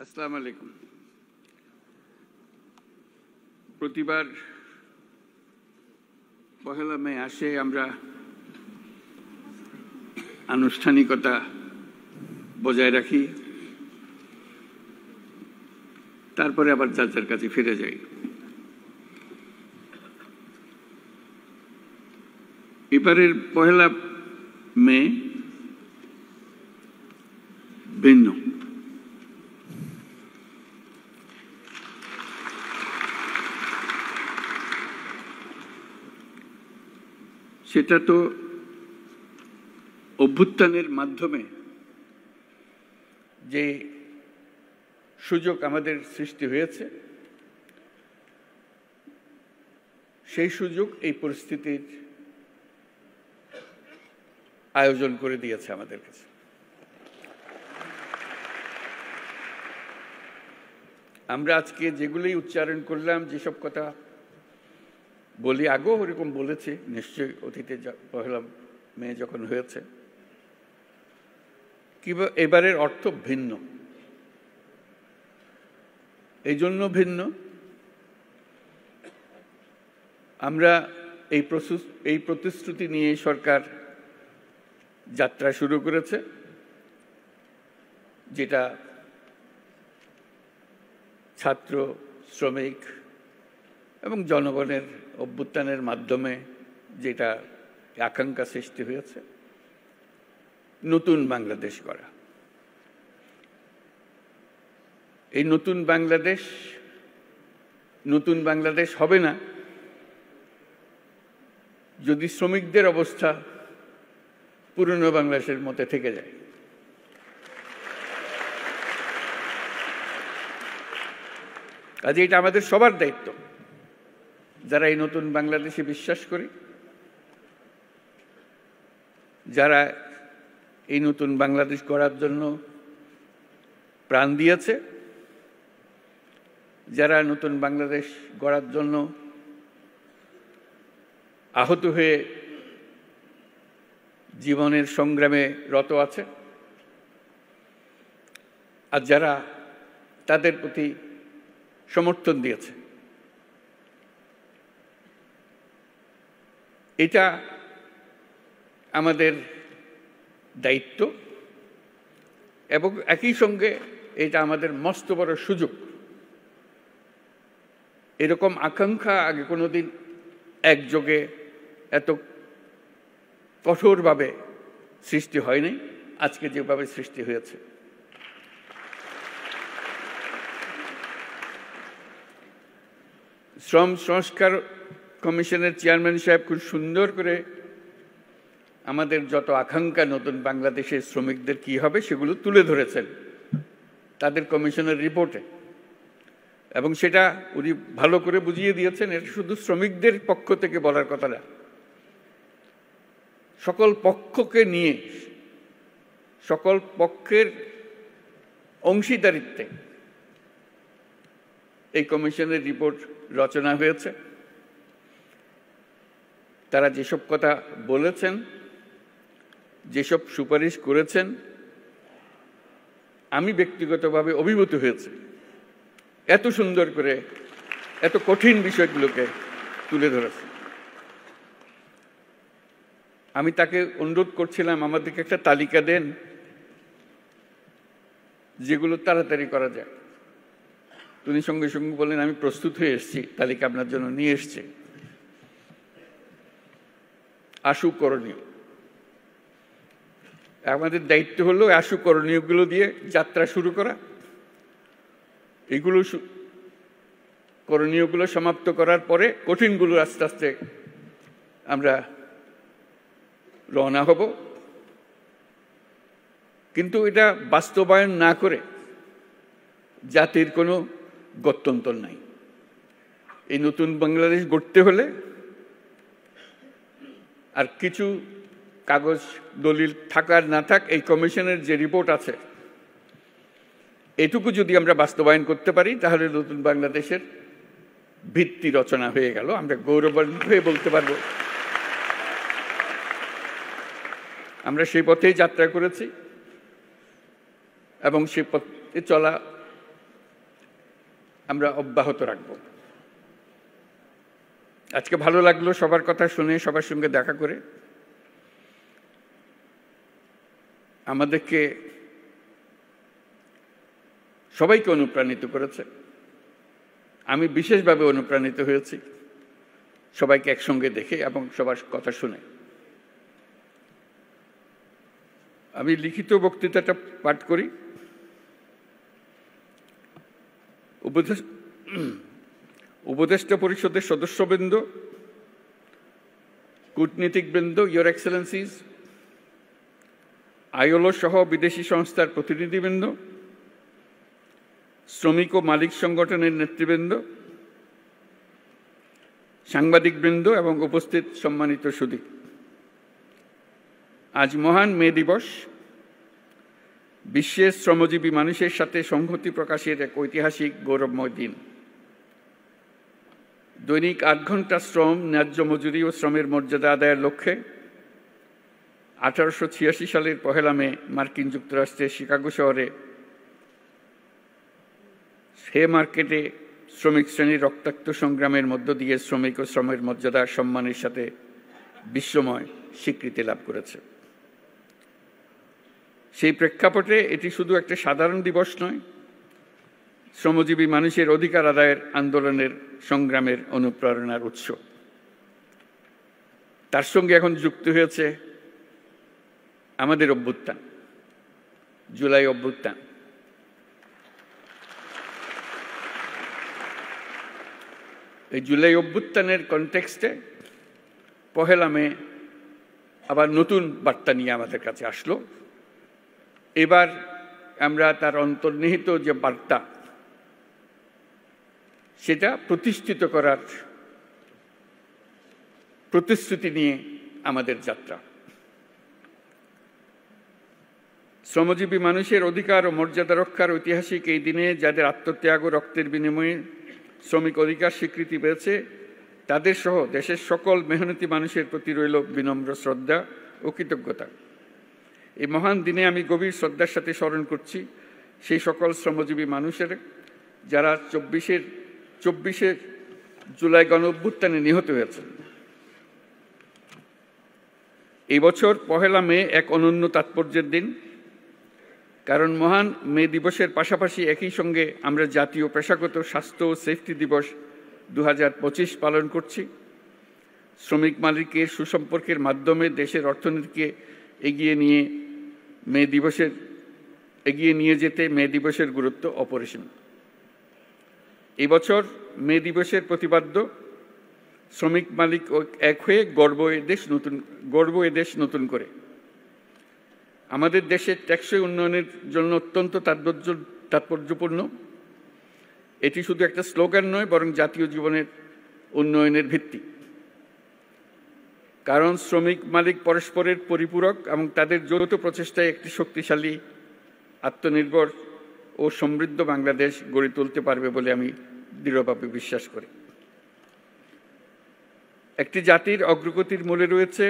আসসালামু আলাইকুম। প্রতিবার পহেলা মে আসে আমরা আনুষ্ঠানিকতা বজায় রাখি, তারপরে আবার যার যার কাছে ফিরে যাই। এবারের পহেলা মে ভিন্ন। সেটা তো অভ্যুত্থানের মাধ্যমে যে সুযোগ আমাদের সৃষ্টি হয়েছে, সেই সুযোগ এই পরিস্থিতির আয়োজন করে দিয়েছে আমাদের কাছে। আমরা আজকে যেগুলোই উচ্চারণ করলাম, যেসব কথা বলি, আগেও ওরকম বলেছি নিশ্চয়ই অতীতে, পহেলা মে যখন হয়েছে, কিংবা এবারের অর্থ ভিন্ন। এই জন্য ভিন্ন, আমরা এই প্রতিশ্রুতি নিয়ে সরকার যাত্রা শুরু করেছে, যেটা ছাত্র, শ্রমিক এবং জনগণের অভ্যুত্থানের মাধ্যমে যেটা আকাঙ্ক্ষা সৃষ্টি হয়েছে, নতুন বাংলাদেশ গড়া। এই নতুন বাংলাদেশ হবে না যদি শ্রমিকদের অবস্থা পুরনো বাংলাদেশের মতো থেকে যায়। কাজে এটা আমাদের সবার দায়িত্ব, যারা এই নতুন বাংলাদেশে বিশ্বাস করি, যারা এই নতুন বাংলাদেশ গড়ার জন্য প্রাণ দিয়েছে, যারা নতুন বাংলাদেশ গড়ার জন্য আহত হয়ে জীবনের সংগ্রামে রত আছে, আর যারা তাদের প্রতি সমর্থন দিয়েছে। এটা আমাদের দায়িত্ব এবং একই সঙ্গে এটা আমাদের মস্ত বড় সুযোগ। এরকম আকাঙ্ক্ষা আগে কোনোদিন একযোগে এত কঠোরভাবে সৃষ্টি হয়নি, আজকে যেভাবে সৃষ্টি হয়েছে। শ্রম সংস্কার কমিশনের চেয়ারম্যান সাহেব খুব সুন্দর করে আমাদের যত আকাঙ্ক্ষা নতুন বাংলাদেশের শ্রমিকদের কি হবে সেগুলো তুলে ধরেছেন তাদের কমিশনের রিপোর্টে, এবং সেটা উনি ভালো করে বুঝিয়ে দিয়েছেন। এটা শুধু শ্রমিকদের পক্ষ থেকে বলার কথা না, সকল পক্ষকে নিয়ে, সকল পক্ষের অংশীদারিত্বে এই কমিশনের রিপোর্ট রচনা হয়েছে। তারা যেসব কথা বলেছেন, যেসব সুপারিশ করেছেন, আমি ব্যক্তিগতভাবে অভিভূত হয়েছে। এত সুন্দর করে এত কঠিন বিষয়গুলোকে তুলে ধরেছে। আমি তাকে অনুরোধ করছিলাম আমাদেরকে একটা তালিকা দেন যেগুলো তাড়াতাড়ি করা যায়। তিনি সঙ্গে সঙ্গে বললেন, আমি প্রস্তুত হয়ে এসেছি, তালিকা আপনার জন্য নিয়ে এসছি। আশু করণীয়, আমাদের দায়িত্ব হলো আশু করণীয়গুলো দিয়ে যাত্রা শুরু করা। এগুলো করণীয়গুলো সমাপ্ত করার পরে কঠিনগুলো আস্তে আস্তে আমরা রওনা হব। কিন্তু এটা বাস্তবায়ন না করে জাতির কোনো গত্যন্তর নাই। এই নতুন বাংলাদেশ গড়তে হলে আর কিছু কাগজ দলিল থাকার না থাক, এই কমিশনের যে রিপোর্ট আছে এটুকু যদি আমরা বাস্তবায়ন করতে পারি, তাহলে নতুন বাংলাদেশের ভিত্তি রচনা হয়ে গেল। আমরা গৌরবান্বিত হয়ে বলতে পারব আমরা সেই পথেই যাত্রা করেছি এবং সেই পথে চলা আমরা অব্যাহত রাখব। আজকে ভালো লাগলো সবার কথা শুনে, সবার সঙ্গে দেখা করে। আমাদেরকে সবাইকে অনুপ্রাণিত করেছে। আমি বিশেষভাবে অনুপ্রাণিত হয়েছি সবাইকে একসঙ্গে দেখে এবং সবার কথা শুনে। আমি লিখিত বক্তৃতাটা পাঠ করি। উপদেষ্টা পরিষদের সদস্যবৃন্দ, কূটনীতিকবৃন্দ, ইয়োর এক্সেলেন্সিজ, আইএলও সহ বিদেশি সংস্থার প্রতিনিধিবৃন্দ, শ্রমিক ও মালিক সংগঠনের নেতৃবৃন্দ, সাংবাদিকবৃন্দ এবং উপস্থিত সম্মানিত সুধী, আজ মহান মে দিবস। বিশ্বের শ্রমজীবী মানুষের সাথে সংহতি প্রকাশের এক ঐতিহাসিক গৌরবময় দিন। দৈনিক ৮ ঘন্টা শ্রম, ন্যায্য মজুরি ও শ্রমের মর্যাদা আদায়ের লক্ষ্যে 1886 সালের 1 মে মার্কিন যুক্তরাষ্ট্রের শিকাগো শহরে মার্কেটে শ্রমিক শ্রেণীর রক্তাক্ত সংগ্রামের মধ্য দিয়ে শ্রমিক ও শ্রমের মর্যাদা সম্মানের সাথে বিশ্বময় স্বীকৃতি লাভ করেছে। সেই প্রেক্ষাপটে এটি শুধু একটা সাধারণ দিবস নয়, শ্রমজীবী মানুষের অধিকার আদায়ের আন্দোলনের সংগ্রামের অনুপ্রেরণার উৎস। তার সঙ্গে এখন যুক্ত হয়েছে আমাদের অভ্যুত্থান, জুলাই অভ্যুত্থান। এই জুলাই অভ্যুত্থানের কনটেক্সটে 1 মে আবার নতুন বার্তা নিয়ে আমাদের কাছে আসলো। এবার আমরা তার অন্তর্নিহিত যে বার্তা, সেটা প্রতিষ্ঠিত করার প্রতিশ্রুতি নিয়ে আমাদের যাত্রা। শ্রমজীবী মানুষের অধিকার ও মর্যাদা রক্ষার ঐতিহাসিক এই দিনে যাদের আত্মত্যাগ ও রক্তের বিনিময়ে শ্রমিক অধিকার স্বীকৃতি পেয়েছে, তাদের সহ দেশের সকল মেহনতি মানুষের প্রতি রইল বিনম্র শ্রদ্ধা ও কৃতজ্ঞতা। এই মহান দিনে আমি গভীর শ্রদ্ধার সাথে স্মরণ করছি সেই সকল শ্রমজীবী মানুষের যারা 24শে জুলাই গণ অভ্যুত্থানে নিহত হয়েছেন। এই বছর 1 মে এক অনন্য তাৎপর্যের দিন, কারণ মহান মে দিবসের পাশাপাশি একই সঙ্গে আমরা জাতীয় পেশাগত স্বাস্থ্য ও সেফটি দিবস 2025 পালন করছি। শ্রমিক মালিকের সুসম্পর্কের মাধ্যমে দেশের অর্থনীতিকে এগিয়ে নিয়ে যেতে মে দিবসের গুরুত্ব অপরিসীম। এই বছর মে দিবসের প্রতিপাদ্য শ্রমিক মালিক এক হয়ে গর্ব এ দেশ নতুন করে। আমাদের দেশের টেকসই উন্নয়নের জন্য অত্যন্ত তাৎপর্যপূর্ণ। এটি শুধু একটা স্লোগান নয়, বরং জাতীয় জীবনের উন্নয়নের ভিত্তি। কারণ শ্রমিক মালিক পরস্পরের পরিপূরক এবং তাদের যৌথ প্রচেষ্টায় একটি শক্তিশালী, আত্মনির্ভর ও সমৃদ্ধ বাংলাদেশ গড়ে তুলতে পারবে বলে আমি দৃঢ়ভাবে বিশ্বাস করি। একটি জাতির অগ্রগতির মূলে রয়েছে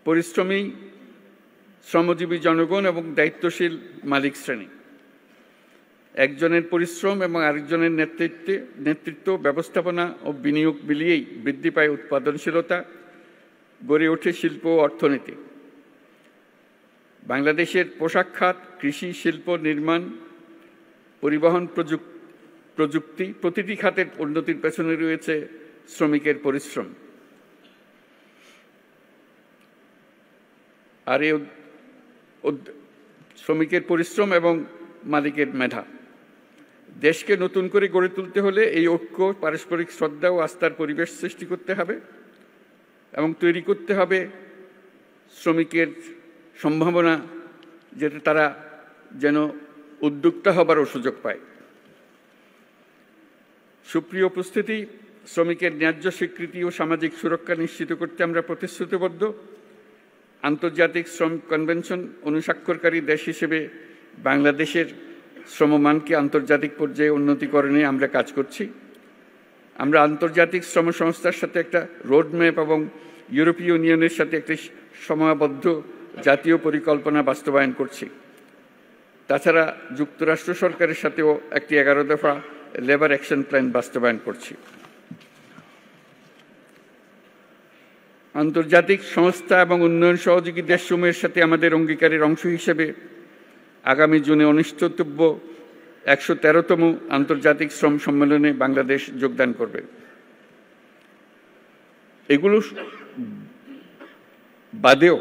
পরিশ্রমী শ্রমজীবী জনগণ এবং দায়িত্বশীল মালিক শ্রেণী। একজনের পরিশ্রম এবং আরেকজনের নেতৃত্ব, ব্যবস্থাপনা ও বিনিয়োগ মিলিয়েই বৃদ্ধি পায় উৎপাদনশীলতা, গড়ে ওঠে শিল্প ও অর্থনীতি। বাংলাদেশের পোশাক খাত, কৃষি, শিল্প, নির্মাণ, পরিবহন, প্রযুক্তি প্রতিটি খাতের উন্নতির পেছনে রয়েছে শ্রমিকের পরিশ্রম। আর এই শ্রমিকের পরিশ্রম এবং মালিকের মেধা। দেশকে নতুন করে গড়ে তুলতে হলে এই ঐক্য, পারস্পরিক শ্রদ্ধা ও আস্থার পরিবেশ সৃষ্টি করতে হবে এবং তৈরি করতে হবে শ্রমিকের সম্ভাবনা, যাতে তারা যেন উদ্যোক্তা হবারও সুযোগ পায়। সুপ্রিয় উপস্থিতি, শ্রমিকের ন্যায্য স্বীকৃতি ও সামাজিক সুরক্ষা নিশ্চিত করতে আমরা প্রতিশ্রুতিবদ্ধ। আন্তর্জাতিক শ্রম কনভেনশন অনুস্বাক্ষরকারী দেশ হিসেবে বাংলাদেশের শ্রমমানকে আন্তর্জাতিক পর্যায়ে উন্নতিকরণে আমরা কাজ করছি। আমরা আন্তর্জাতিক শ্রম সংস্থার সাথে একটা রোডম্যাপ এবং ইউরোপীয় ইউনিয়নের সাথে একটি সময়াবদ্ধ জাতীয় পরিকল্পনা বাস্তবায়ন করছি। তাছাড়া যুক্তরাষ্ট্র সরকারের সাথেও একটি 11 দফা লেবার অ্যাকশন প্ল্যান বাস্তবায়ন করছি। আন্তর্জাতিক সংস্থা এবং উন্নয়ন সহযোগী দেশসমূহের সাথে আমাদের অঙ্গীকারের অংশ হিসেবে আগামী জুনে অনুষ্ঠিতব্য ১১৩তম আন্তর্জাতিক শ্রম সম্মেলনে বাংলাদেশ যোগদান করবে। এগুলো বাদেও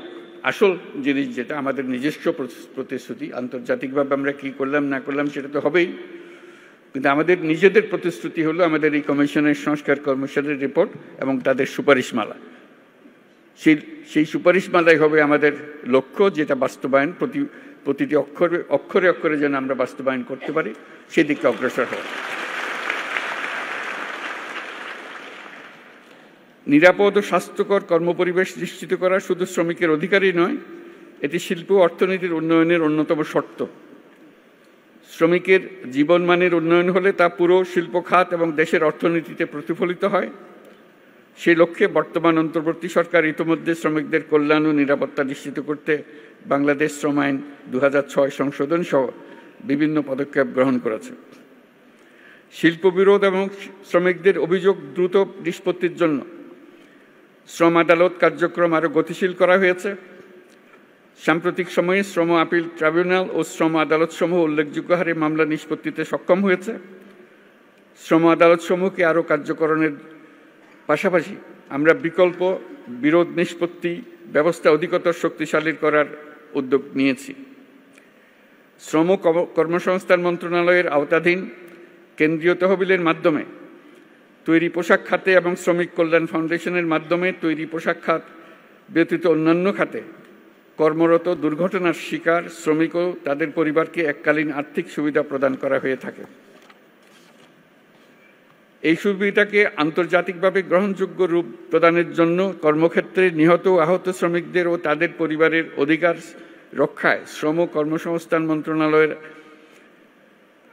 আসল জিনিস যেটা আমাদের নিজস্ব প্রতিশ্রুতি, আন্তর্জাতিকভাবে আমরা কি করলাম না করলাম সেটা তো হবেই, কিন্তু আমাদের নিজেদের প্রতিশ্রুতি হলো আমাদের এই কমিশনের সংস্কার কমিশনের রিপোর্ট এবং তাদের সুপারিশমালা। সেই সুপারিশমালাই হবে আমাদের লক্ষ্য, যেটা বাস্তবায়ন প্রতিটি অক্ষরে অক্ষরে যেন আমরা বাস্তবায়ন করতে পারি, সেদিকে অগ্রসর হওয়া। নিরাপদ ও স্বাস্থ্যকর কর্মপরিবেশ নিশ্চিত করা শুধু শ্রমিকের অধিকারই নয়, এটি শিল্প অর্থনীতির উন্নয়নের অন্যতম শর্ত। শ্রমিকের জীবনমানের উন্নয়ন হলে তা পুরো শিল্প খাত এবং দেশের অর্থনীতিতে প্রতিফলিত হয়। সেই লক্ষ্যে বর্তমান অন্তর্বর্তী সরকার ইতিমধ্যে শ্রমিকদের কল্যাণ ও নিরাপত্তা নিশ্চিত করতে বাংলাদেশ শ্রম আইন ২০০৬ সংশোধন সহ বিভিন্ন পদক্ষেপ গ্রহণ করেছে। শিল্প বিরোধ এবং শ্রমিকদের অভিযোগ দ্রুত নিষ্পত্তির জন্য শ্রম আদালত কার্যক্রম আরও গতিশীল করা হয়েছে। সাম্প্রতিক সময়ে শ্রম আপিল ট্রাইব্যুনাল ও শ্রম আদালতসমূহ উল্লেখযোগ্য হারে মামলা নিষ্পত্তিতে সক্ষম হয়েছে। শ্রম আদালতসমূহকে আরও কার্যকরণের পাশাপাশি আমরা বিকল্প বিরোধ নিষ্পত্তি ব্যবস্থা অধিকতর শক্তিশালী করার উদ্যোগ নিয়েছি। শ্রম কর্মসংস্থান মন্ত্রণালয়ের আওতাধীন কেন্দ্রীয় তহবিলের মাধ্যমে তৈরি পোশাক খাতে এবং শ্রমিক কল্যাণ ফাউন্ডেশনের মাধ্যমে তৈরি পোশাক খাত ব্যতীত অন্যান্য খাতে কর্মরত দুর্ঘটনার শিকার শ্রমিক ও তাদের পরিবারকে এককালীন আর্থিক সুবিধা প্রদান করা হয়ে থাকে। এই সুবিধাকে আন্তর্জাতিকভাবে গ্রহণযোগ্য রূপ প্রদানের জন্য কর্মক্ষেত্রে নিহত ও আহত শ্রমিকদের ও তাদের পরিবারের অধিকার রক্ষায় শ্রম কর্মসংস্থান মন্ত্রণালয়ের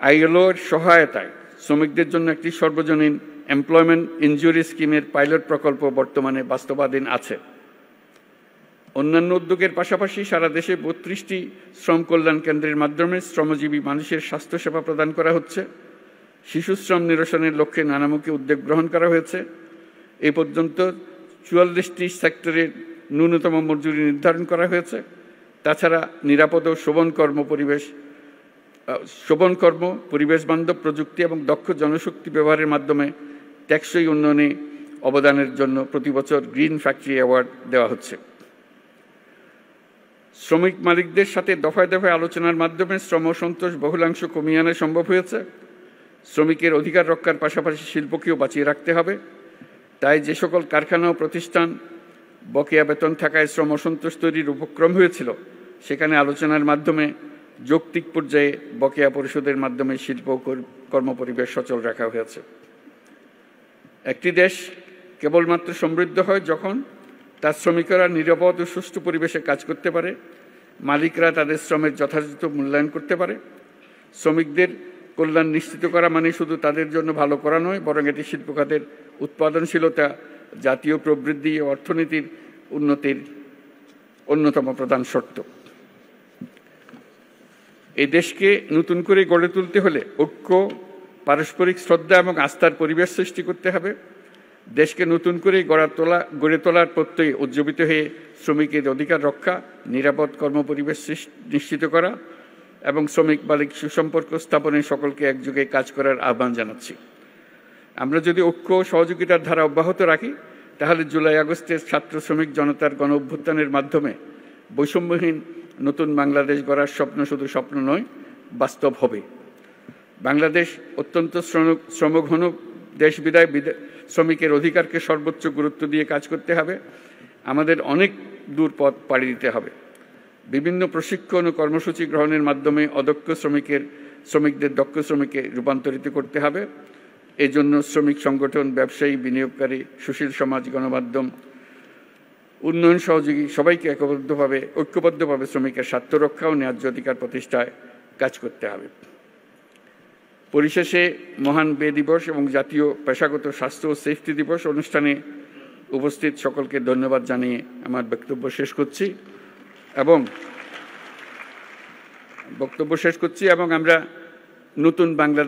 ILO-র সহায়তায় শ্রমিকদের জন্য একটি সর্বজনীন এমপ্লয়মেন্ট ইনজুরি স্কিমের পাইলট প্রকল্প বর্তমানে বাস্তবায়ন আছে। অন্যান্য উদ্যোগের পাশাপাশি সারা দেশে ৩২টি শ্রম কল্যাণ কেন্দ্রের মাধ্যমে শ্রমজীবী মানুষের স্বাস্থ্যসেবা প্রদান করা হচ্ছে। শিশু শ্রম নিরসনের লক্ষ্যে নানামুখী উদ্যোগ গ্রহণ করা হয়েছে। এ পর্যন্ত ৪৪টি সেক্টরে ন্যূনতম মজুরি নির্ধারণ করা হয়েছে। তাছাড়া নিরাপদ ও শোভন কর্ম, পরিবেশ বান্ধব প্রযুক্তি এবং দক্ষ জনশক্তি ব্যবহারের মাধ্যমে টেকসই উন্নয়নে অবদানের জন্য প্রতি বছর গ্রিন ফ্যাক্টরি অ্যাওয়ার্ড দেওয়া হচ্ছে। শ্রমিক মালিকদের সাথে দফায় দফায় আলোচনার মাধ্যমে শ্রম সন্তোষ বহুলাংশ কমিয়ে আনা সম্ভব হয়েছে। শ্রমিকের অধিকার রক্ষার পাশাপাশি শিল্পকেও বাঁচিয়ে রাখতে হবে। তাই যে সকল কারখানা ও প্রতিষ্ঠান বকেয়া বেতন থাকায় শ্রম অসন্তোষ তৈরির উপক্রম হয়েছিল, সেখানে আলোচনার মাধ্যমে যৌক্তিক পর্যায়ে বকেয়া পরিশোধের মাধ্যমে শিল্প কর্মপরিবেশ সচল রাখা হয়েছে। একটি দেশ কেবলমাত্র সমৃদ্ধ হয় যখন তার শ্রমিকেরা নিরাপদ ও সুষ্ঠু পরিবেশে কাজ করতে পারে, মালিকরা তাদের শ্রমের যথাযথ মূল্যায়ন করতে পারে। শ্রমিকদের কল্যাণ নিশ্চিত করা মানে শুধু তাদের জন্য ভালো করা নয়, বরং এটি শিল্প খাতের উৎপাদনশীলতা, জাতীয় প্রবৃদ্ধি ও অর্থনীতির উন্নতির অন্যতম প্রধান শর্ত। এই দেশকে নতুন করে গড়ে তুলতে হলে ঐক্য, পারস্পরিক শ্রদ্ধা এবং আস্থার পরিবেশ সৃষ্টি করতে হবে। দেশকে নতুন করে গড়ে তোলার প্রত্যয়ে উজ্জীবিত হয়ে শ্রমিকের অধিকার রক্ষা, নিরাপদ কর্মপরিবেশ নিশ্চিত করা এবং শ্রমিক মালিক সুসম্পর্ক স্থাপনে সকলকে একযোগে কাজ করার আহ্বান জানাচ্ছি। আমরা যদি ঐক্য ও সহযোগিতার ধারা অব্যাহত রাখি, তাহলে জুলাই আগস্টের ছাত্র শ্রমিক জনতার গণ অভ্যুত্থানের মাধ্যমে বৈষম্যহীন নতুন বাংলাদেশ গড়ার স্বপ্ন শুধু স্বপ্ন নয়, বাস্তব হবে। বাংলাদেশ অত্যন্ত শ্রমঘন দেশ বিদায় শ্রমিকের অধিকারকে সর্বোচ্চ গুরুত্ব দিয়ে কাজ করতে হবে। আমাদের অনেক দূর পথ পাড়ি দিতে হবে। বিভিন্ন প্রশিক্ষণ ও কর্মসূচি গ্রহণের মাধ্যমে অদক্ষ শ্রমিকদের দক্ষ শ্রমিকে রূপান্তরিত করতে হবে। এই জন্য শ্রমিক সংগঠন, ব্যবসায়ী, বিনিয়োগকারী, সুশীল সমাজ, গণমাধ্যম, উন্নয়ন সহযোগী সবাইকে ঐক্যবদ্ধভাবে শ্রমিকের স্বার্থ রক্ষা ও ন্যায্য অধিকার প্রতিষ্ঠায় কাজ করতে হবে। পরিশেষে মহান বে দিবস এবং জাতীয় পেশাগত স্বাস্থ্য ও সেফটি দিবস অনুষ্ঠানে উপস্থিত সকলকে ধন্যবাদ জানিয়ে আমার বক্তব্য শেষ করছি এবং আমরা নতুন বাংলাদেশ